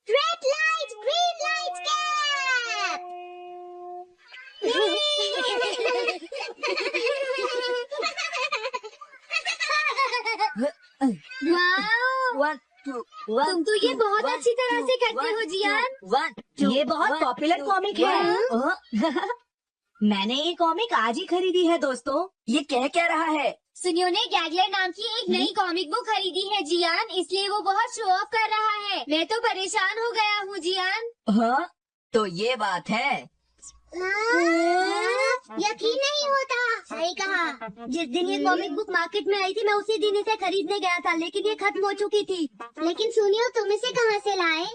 Red light, green light, cap. तुम तो ये बहुत अच्छी तरह से करते हो जियान। ये बहुत पॉपुलर कॉमिक है। मैंने ये कॉमिक आज ही खरीदी है दोस्तों। ये कह क्या रहा है? सुनियो ने गैगलर नाम की एक नई कॉमिक बुक खरीदी है जियान, इसलिए वो बहुत शो ऑफ कर रहा है। मैं तो परेशान हो गया हूँ जियान। हाँ, तो ये बात है। यकीन नहीं होता। सही कहा। जिस दिन ये कॉमिक बुक मार्केट में आई थी मैं उसी दिन इसे खरीदने गया था, लेकिन ये खत्म हो चुकी थी। लेकिन सुनियो, तुम इसे कहाँ से लाए?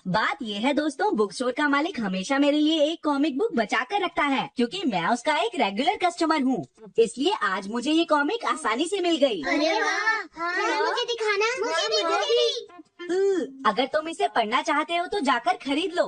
बात ये है दोस्तों, बुक स्टोर का मालिक हमेशा मेरे लिए एक कॉमिक बुक बचा कर रखता है, क्योंकि मैं उसका एक रेगुलर कस्टमर हूँ। इसलिए आज मुझे ये कॉमिक आसानी से मिल गई। अरे वाह, मुझे दिखाना। मुझे भी। अगर तुम इसे पढ़ना चाहते हो तो जाकर खरीद लो।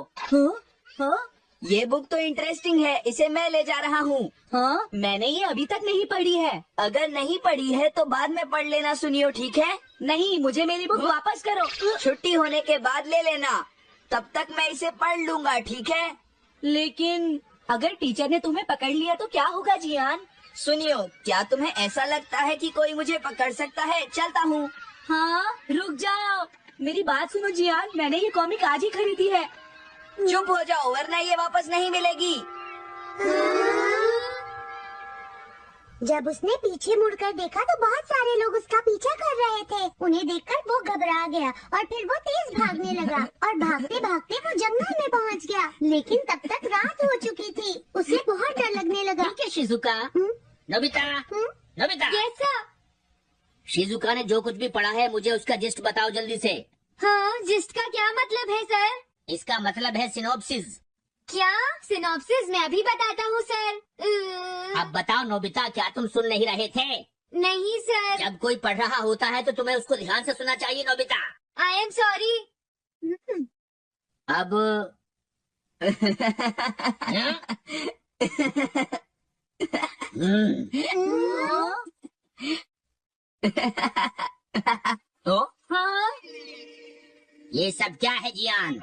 हाँ? ये बुक तो इंटरेस्टिंग है, इसे मैं ले जा रहा हूँ। हाँ, मैंने ये अभी तक नहीं पढ़ी है। अगर नहीं पढ़ी है तो बाद में पढ़ लेना सुनियो, ठीक है? नहीं, मुझे मेरी बुक वापस करो। छुट्टी होने के बाद ले लेना, तब तक मैं इसे पढ़ लूंगा, ठीक है? लेकिन अगर टीचर ने तुम्हें पकड़ लिया तो क्या होगा जियान? सुनियो, क्या तुम्हें ऐसा लगता है कि कोई मुझे पकड़ सकता है? चलता हूँ। हाँ, रुक जाओ, मेरी बात सुनो जियान, मैंने ये कॉमिक आज ही खरीदी है। चुप हो जाओ, वरना ये वापस नहीं मिलेगी। जब उसने पीछे मुड़कर देखा तो बहुत सारे लोग उसका पीछा कर रहे थे। उन्हें देखकर वो घबरा गया और फिर वो तेज भागने लगा और भागते भागते वो जंगल में पहुंच गया। लेकिन तब तक रात हो चुकी थी। उसे बहुत डर लगने लगा। ठीक है Shizuka. Nobita, Nobita. Yes sir. Shizuka ने जो कुछ भी पढ़ा है मुझे उसका जिस्ट बताओ जल्दी से। हाँ, जिस्ट का क्या मतलब है सर? इसका मतलब है सिनॉप्सिस। क्या? सिनॉप्सिस मैं भी बताता हूँ सर। अब बताओ नोबिता, क्या तुम सुन नहीं रहे थे? नहीं सर। जब कोई पढ़ रहा होता है तो तुम्हें उसको ध्यान से सुनना चाहिए नोबिता। I am sorry. अब हाँ, ये सब क्या है जियान?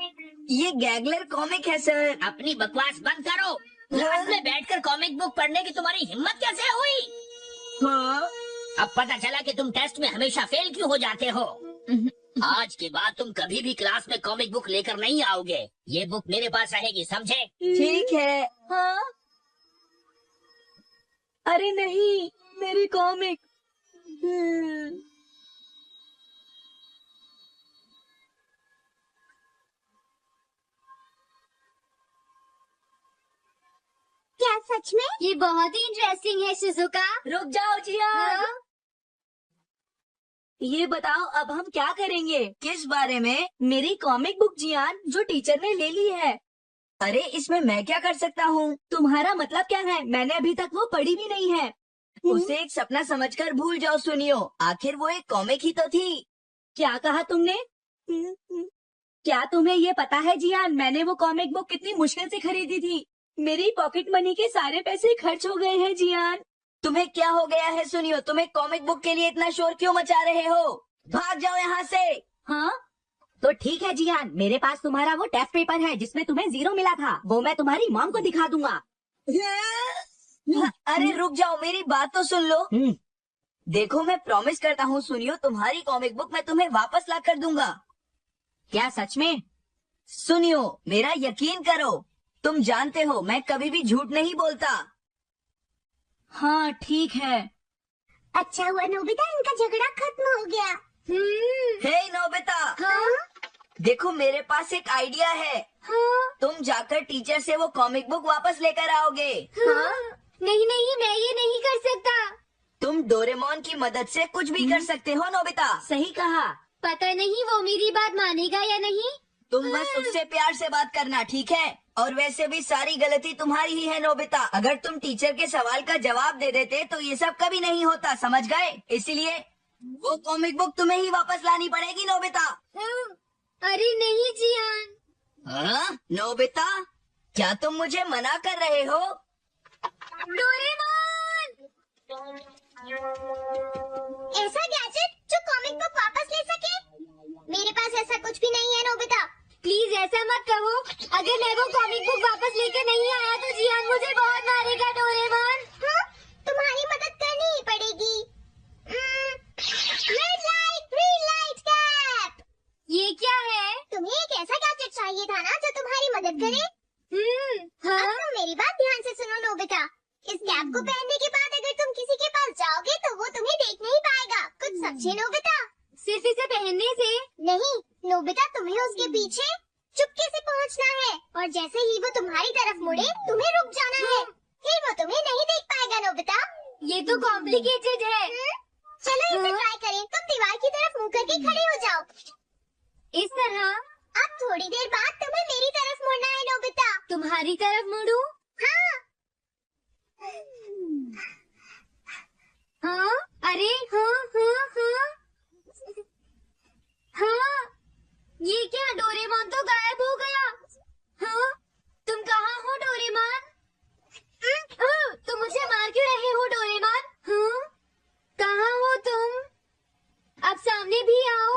ये गैगलर कॉमिक है सर। अपनी बकवास बंद करो। क्लास में बैठकर कॉमिक बुक पढ़ने की तुम्हारी हिम्मत कैसे हुई? हाँ? अब पता चला कि तुम टेस्ट में हमेशा फेल क्यों हो जाते हो। आज के बाद तुम कभी भी क्लास में कॉमिक बुक लेकर नहीं आओगे। ये बुक मेरे पास रहेगी, समझे? ठीक है। हाँ? अरे नहीं, मेरी कॉमिक। क्या सच में? ये बहुत ही इंटरेस्टिंग है शिजुका। रुक जाओ जियान। हाँ? ये बताओ अब हम क्या करेंगे? किस बारे में? मेरी कॉमिक बुक जियान, जो टीचर ने ले ली है। अरे इसमें मैं क्या कर सकता हूँ? तुम्हारा मतलब क्या है? मैंने अभी तक वो पढ़ी भी नहीं है। उसे एक सपना समझकर भूल जाओ सुनियो, आखिर वो एक कॉमिक ही तो थी। क्या कहा तुमने? क्या तुम्हें ये पता है जियान, मैंने वो कॉमिक बुक कितनी मुश्किल से खरीदी थी। मेरी पॉकेट मनी के सारे पैसे खर्च हो गए हैं जियान। तुम्हें क्या हो गया है सुनियो? तुम एक कॉमिक बुक के लिए इतना शोर क्यों मचा रहे हो? भाग जाओ यहाँ से। हाँ, तो ठीक है जियान, मेरे पास तुम्हारा वो टेस्ट पेपर है जिसमें तुम्हें 0 मिला था। वो मैं तुम्हारी मॉम को दिखा दूंगा। अरे रुक जाओ, मेरी बात तो सुन लो। देखो, मैं प्रॉमिस करता हूँ सुनियो, तुम्हारी कॉमिक बुक मैं तुम्हें वापस ला कर दूंगा। क्या सच में? सुनियो, मेरा यकीन करो, तुम जानते हो मैं कभी भी झूठ नहीं बोलता। हाँ ठीक है। अच्छा हुआ नोबिता, इनका झगड़ा खत्म हो गया। हे नोबिता। हाँ? देखो, मेरे पास एक आइडिया है। हाँ? तुम जाकर टीचर से वो कॉमिक बुक वापस लेकर आओगे। हाँ? नहीं नहीं, मैं ये नहीं कर सकता। तुम डोरेमोन की मदद से कुछ भी कर सकते हो नोबिता। सही कहा। पता नहीं वो मेरी बात मानेगा या नहीं। तुम बस उससे प्यार से बात करना, ठीक है? और वैसे भी सारी गलती तुम्हारी ही है नोबिता। अगर तुम टीचर के सवाल का जवाब दे देते तो ये सब कभी नहीं होता, समझ गए? इसलिए वो कॉमिक बुक तुम्हें ही वापस लानी पड़ेगी नोबिता। अरे नहीं जियान। हाँ? नोबिता, क्या तुम मुझे मना कर रहे हो? डोरेमोन! ऐसा गैजेट जो कॉमिक बुक वापस ले सके? मेरे पास ऐसा कुछ भी नहीं है नोबिता। प्लीज ऐसा मत कहो। अगर मैं वो कॉमिक बुक वापस लेकर नहीं आया तो जियान मुझे बहुत मारेगा डोरेमोन। हाँ, तुम्हारी मदद करनी ही पड़ेगी। Red light cap. ये क्या है? तुम्हें एक ऐसा गैजेट चाहिए था ना जो तुम्हारी मदद करे। हाँ। अब तो मेरी बात ध्यान से सुनो नोबिता। इस कैप को पहनने के बाद अगर तुम किसी के पास जाओगे तो वो तुम्हें देख नहीं पाएगा। कुछ समझे नोबिता? सिर्फ इसे पहनने से? नहीं नोबिता, तुम्हें उसके पीछे चुपके से पहुंचना है और जैसे ही वो तुम्हारी तरफ मुड़े तुम्हें रुक जाना है। फिर वो तुम्हें नहीं देख पाएगा नोबिता। ये तो कॉम्प्लिकेटेड है। चलो इसे ट्राई करें। तुम दीवार की तरफ मुंह करके खड़े हो जाओ। इस तरह? अब थोड़ी देर बाद तुम्हें मेरी तरफ मुड़ना है नोबिता। तुम्हारी तरफ मुड़ूं? हाँ। हाँ? अरे हाँ हाँ हाँ हाँ, ये क्या? डोरेमोन तो गायब हो गया। हाँ, तुम कहाँ हो डोरेमोन? तुम मुझे मार क्यों रहे हो डोरेमोन? हाँ, कहाँ हो तुम? अब सामने भी आओ।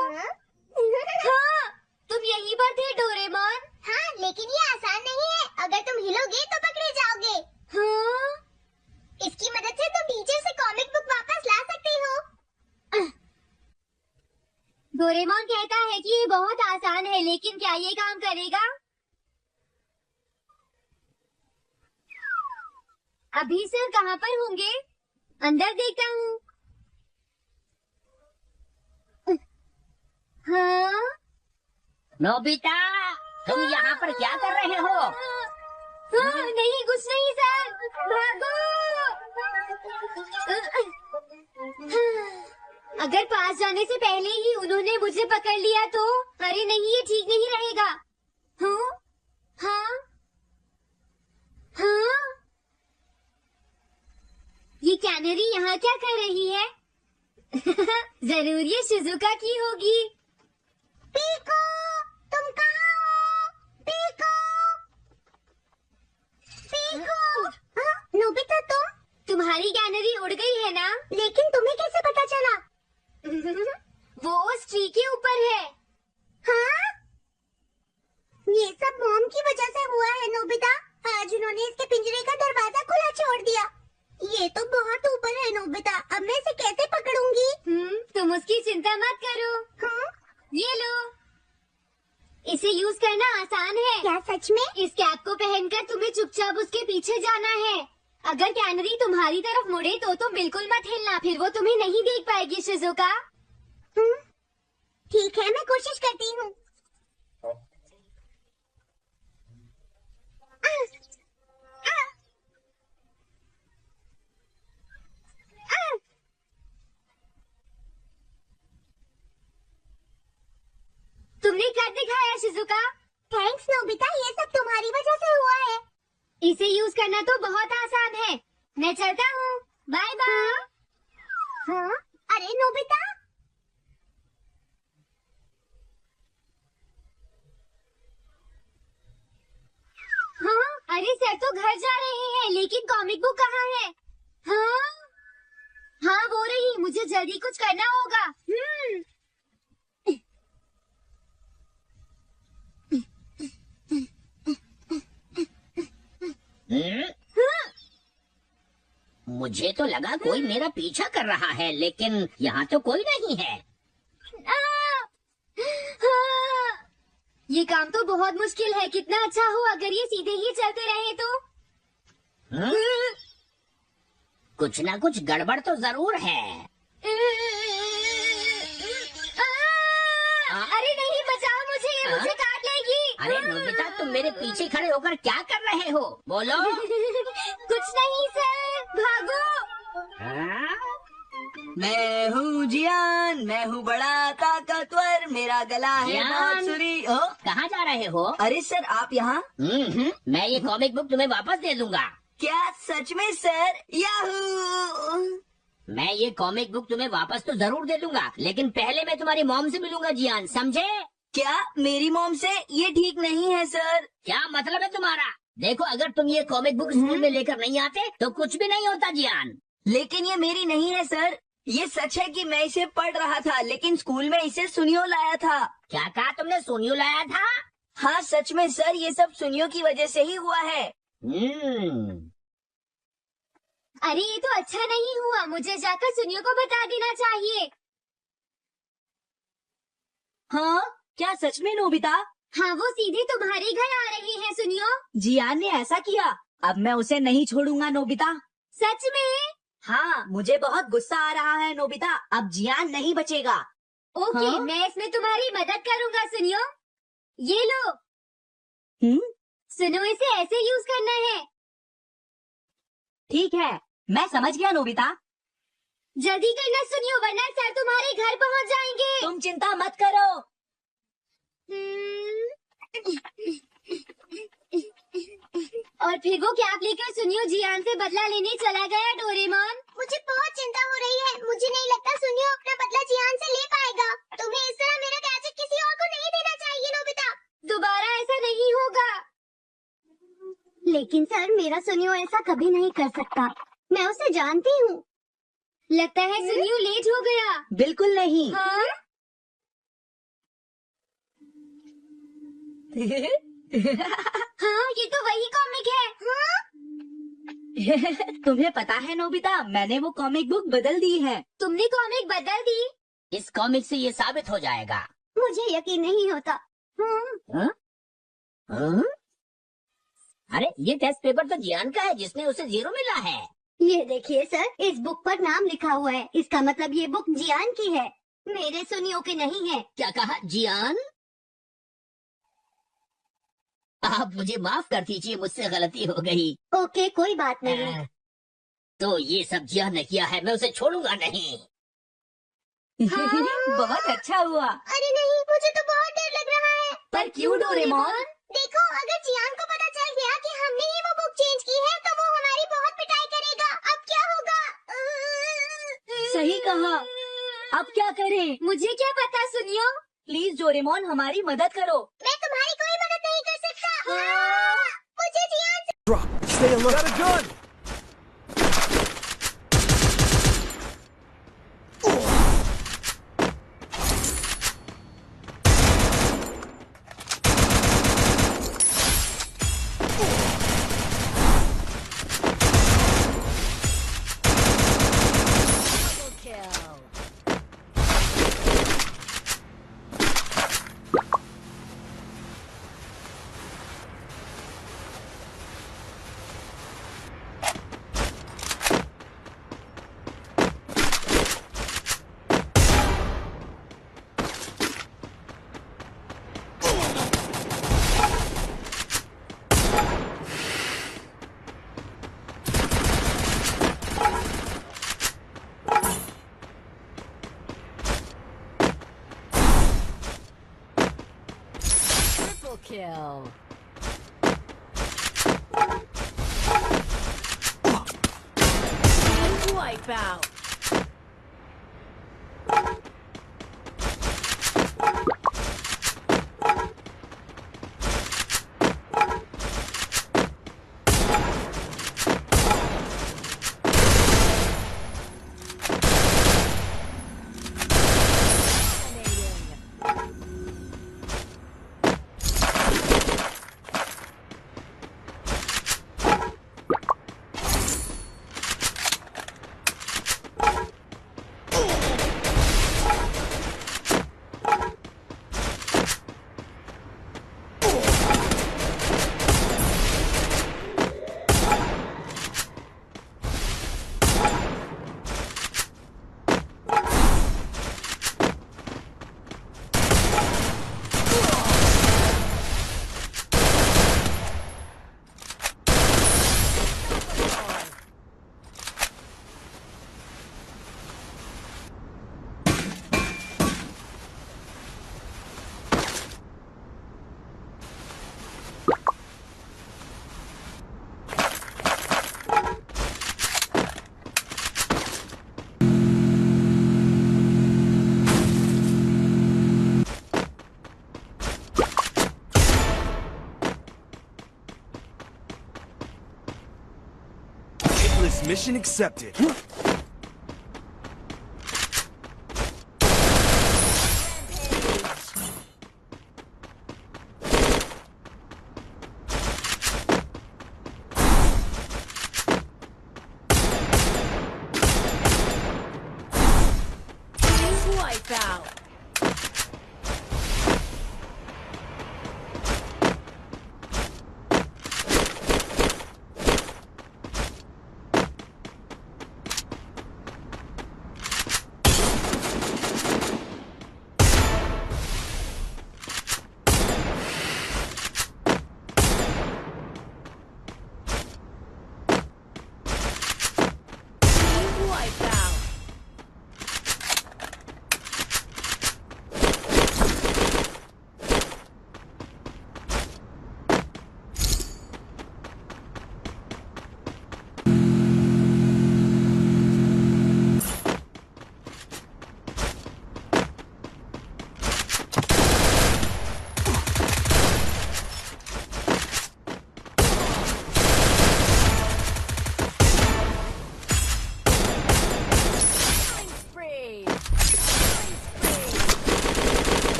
हाँ, तुम यहीं पर थे डोरेमोन। हाँ, लेकिन ये आसान नहीं है। अगर तुम हिलोगे तो पकड़े जाओगे। हाँ, इसकी मदद से तुम टीचर से कॉमिक बुक वापस ला सकते हो। डोरेमोन कहता है कि ये बहुत आसान है, लेकिन क्या ये काम करेगा? अभी सर कहाँ पर होंगे? अंदर देखता हूँ। हाँ? नोबिता, तुम यहाँ पर क्या कर रहे हो? हाँ, नहीं कुछ नहीं सर, भागो। अगर पास जाने से पहले ही उन्होंने मुझे पकड़ लिया तो? अरे नहीं, ये ठीक नहीं रहेगा। हाँ? हाँ? हाँ? ये कैनरी यहाँ क्या कर रही है? जरूर ये शिजुका की होगी। पीको, तुम कहाँ हो? Piko, Piko. हाँ, नोबिता तुम्हारी कैनरी उड़ गई है ना? लेकिन तुम्हें कैसे पता चला? वो उस ट्री के ऊपर है। हाँ? ये सब मॉम की वजह से हुआ है नोबिता। आज उन्होंने इसके पिंजरे का दरवाजा खुला छोड़ दिया। ये तो बहुत ऊपर है नोबिता। अब मैं इसे कैसे पकड़ूंगी? तुम उसकी चिंता मत करो। हाँ? ये लो, इसे यूज करना आसान है। क्या सच में? इस कैप को पहनकर तुम्हें चुपचाप उसके पीछे जाना है। अगर कैनरी तुम्हारी तरफ मुड़े तो तुम बिल्कुल मत हिलना, फिर वो तुम्हें नहीं देख पाएगी शिजुका। ठीक है, मैं कोशिश करती हूँ। तुमने कर दिखाया शिजुका। थैंक्स नोबिता, ये सब तुम्हारी वजह से हुआ है। इसे यूज करना तो बहुत आसान है। मैं चलता हूँ, बाय बाय। हाँ? अरे नोबिता, हाँ? अरे सर तो घर जा रहे हैं, लेकिन कॉमिक बुक कहाँ है? हाँ? हाँ, वो रही। मुझे जल्दी कुछ करना होगा। मुझे तो लगा कोई मेरा पीछा कर रहा है, लेकिन यहाँ तो कोई नहीं है। ये काम तो बहुत मुश्किल है। कितना अच्छा हो अगर ये सीधे ही चलते रहे तो। कुछ ना कुछ गड़बड़ तो जरूर है। अरे नहीं, बचाओ मुझे, ये मुझे काट लेगी। अरे नोबिता, तुम मेरे पीछे खड़े होकर क्या कर रहे हो? बोलो। कुछ नहीं सर, भागो। मैं हूँ जियान, मैं हूँ बड़ा ताकतवर, मेरा गला है जियान। बहुत सुरी। कहाँ जा रहे हो? अरे सर, आप यहाँ? मैं ये कॉमिक बुक तुम्हें वापस दे दूंगा। क्या सच में सर? याहू! मैं ये कॉमिक बुक तुम्हें वापस तो जरूर दे दूंगा, लेकिन पहले मैं तुम्हारी मॉम से मिलूंगा जियान, समझे? क्या मेरी मॉम से? ये ठीक नहीं है सर। क्या मतलब है तुम्हारा? देखो, अगर तुम ये कॉमिक बुक स्कूल में लेकर नहीं आते तो कुछ भी नहीं होता जियान। लेकिन ये मेरी नहीं है सर। ये सच है कि मैं इसे पढ़ रहा था, लेकिन स्कूल में इसे सुनियो लाया था। क्या कहा तुमने? सोनियो लाया था? हाँ सच में सर, ये सब सुनियो की वजह से ही हुआ है। अरे ये तो अच्छा नहीं हुआ, मुझे जाकर सुनियो को बता देना चाहिए। हाँ क्या सच में नोबिता? हाँ वो सीधे तुम्हारे घर आ रहे हैं सुनियो। जियान ने ऐसा किया, अब मैं उसे नहीं छोड़ूंगा नोबिता। सच में? हाँ मुझे बहुत गुस्सा आ रहा है नोबिता, अब जियान नहीं बचेगा। ओके हाँ? मैं इसमें तुम्हारी मदद करूँगा सुनियो। ये लो। सुनो, इसे ऐसे यूज करना है। ठीक है, मैं समझ गया नोबिता। जल्दी करना सुनियो, वरना सर तुम्हारे घर पहुँच जाएंगे। तुम चिंता मत करो। और फिर वो कैप लेकर सुनियो जियान से बदला लेने चला गया डोरेमोन। मुझे बहुत चिंता हो रही है। मुझे नहीं लगता सुनियो अपना बदला जियान से ले पाएगा। तुम्हें इस तरह मेरा गैजेट किसी और को नहीं देना चाहिए नोबिता। दोबारा ऐसा नहीं होगा। लेकिन सर, मेरा सुनियो ऐसा कभी नहीं कर सकता। मैं उसे जानती हूँ। लगता है सुनियो लेट हो गया। बिल्कुल नहीं। हाँ? हाँ ये तो वही कॉमिक है। हाँ? तुम्हें पता है नोबिता, मैंने वो कॉमिक बुक बदल दी है। तुमने कॉमिक बदल दी? इस कॉमिक से ये साबित हो जाएगा। मुझे यकीन नहीं होता। हाँ? अरे ये टेस्ट पेपर तो जियान का है, जिसने उसे 0 मिला है। ये देखिए सर, इस बुक पर नाम लिखा हुआ है। इसका मतलब ये बुक जियान की है, मेरे सुनियो की नहीं है। क्या कहा? जियान? आप मुझे माफ कर दीजिए, मुझसे गलती हो गई। ओके कोई बात नहीं। तो ये सब जियान ने किया है, मैं उसे छोड़ूंगा नहीं। बहुत अच्छा हुआ। अरे नहीं, मुझे तो बहुत डर लग रहा है। पर क्यों डोरेमोन? देखो, अगर जियान को पता चल गया कि हमने ही वो बुक चेंज की है तो वो हमारी बहुत पिटाई करेगा। अब क्या होगा? सही कहा, अब क्या करें? मुझे क्या पता सुनियो। प्लीज डोरेमोन हमारी मदद करो। मैं तुम्हारी कोई मदद नहीं कर सकता। मुझे जियान से Drop. Stay alert. Got a gun. Kill. Wipeout. Mission accepted.